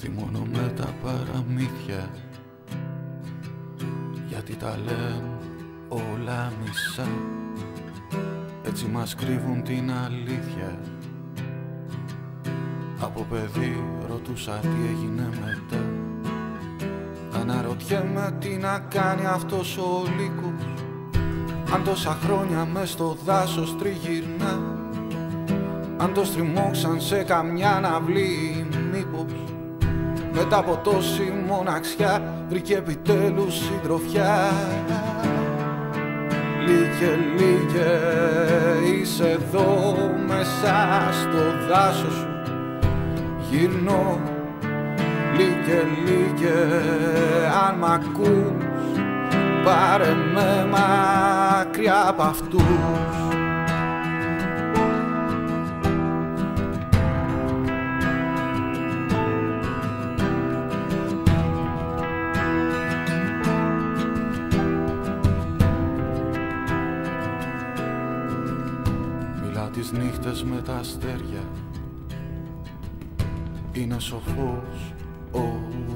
θυμώνω με τα παραμύθια, γιατί τα λένε όλα μισά. Έτσι μας κρύβουν την αλήθεια. Από παιδί ρωτούσα τι έγινε μετά. Αναρωτιέμαι τι να κάνει αυτός ο λύκος, αν τόσα χρόνια μες στο δάσος τριγυρνά, αν το στριμώξαν σε καμιά αυλή, μήπως μετά από τόση μοναξιά βρήκε επιτέλους συντροφιά. Λίγε είσαι εδώ μέσα στο δάσος σου, γυρνώ. Λίγε αν μ' ακούς, πάρε με μακριά απ' αυτούς. Μιλά τις νύχτες με τα αστέρια, είναι σοφός ο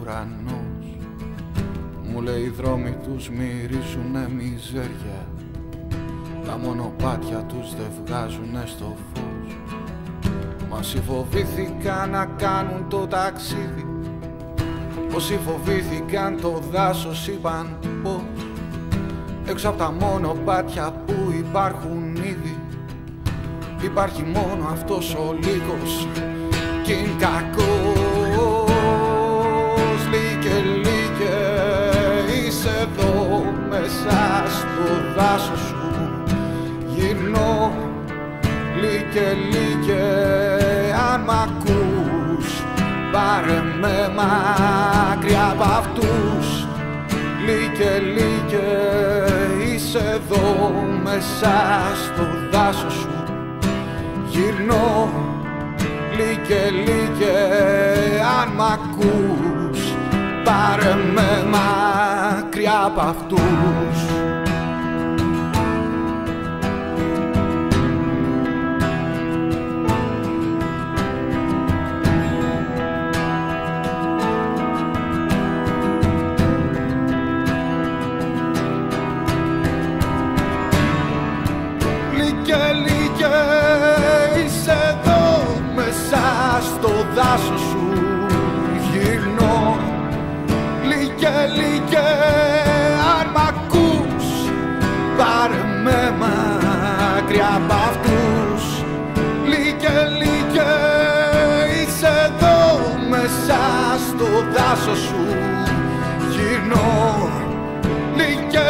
ουρανός. Μου λέει οι δρόμοι τους μυρίζουνε μιζέρια, τα μονοπάτια τους δεν βγάζουνε στο φως. Όσοι φοβήθηκαν να κάνουν το ταξίδι, όσοι φοβήθηκαν το δάσος είπαν πως έξω από τα μονοπάτια που υπάρχουν ήδη υπάρχει μόνο αυτός ο λύκος κι είναι κακός. Λίγε είσαι εδώ μέσα στο δάσος σου, γυρνώ. Λίγε αν μ' ακούς, πάρε με μακριά απ' αυτούς. Λίγε είσαι εδώ μέσα στο δάσος σου, γυρνώ. Λίγε αν μ' ακούς, πάρε με μακριά απ' αυτούς. Λίγε είσαι εδώ μέσα στο δάσος σου, γυρνώ. Λίγε αν μ' ακούς, πάρε με μακριά απ' αυτούς. Λίγε είσαι εδώ μέσα στο δάσος σου, γυρνώ. Λίγε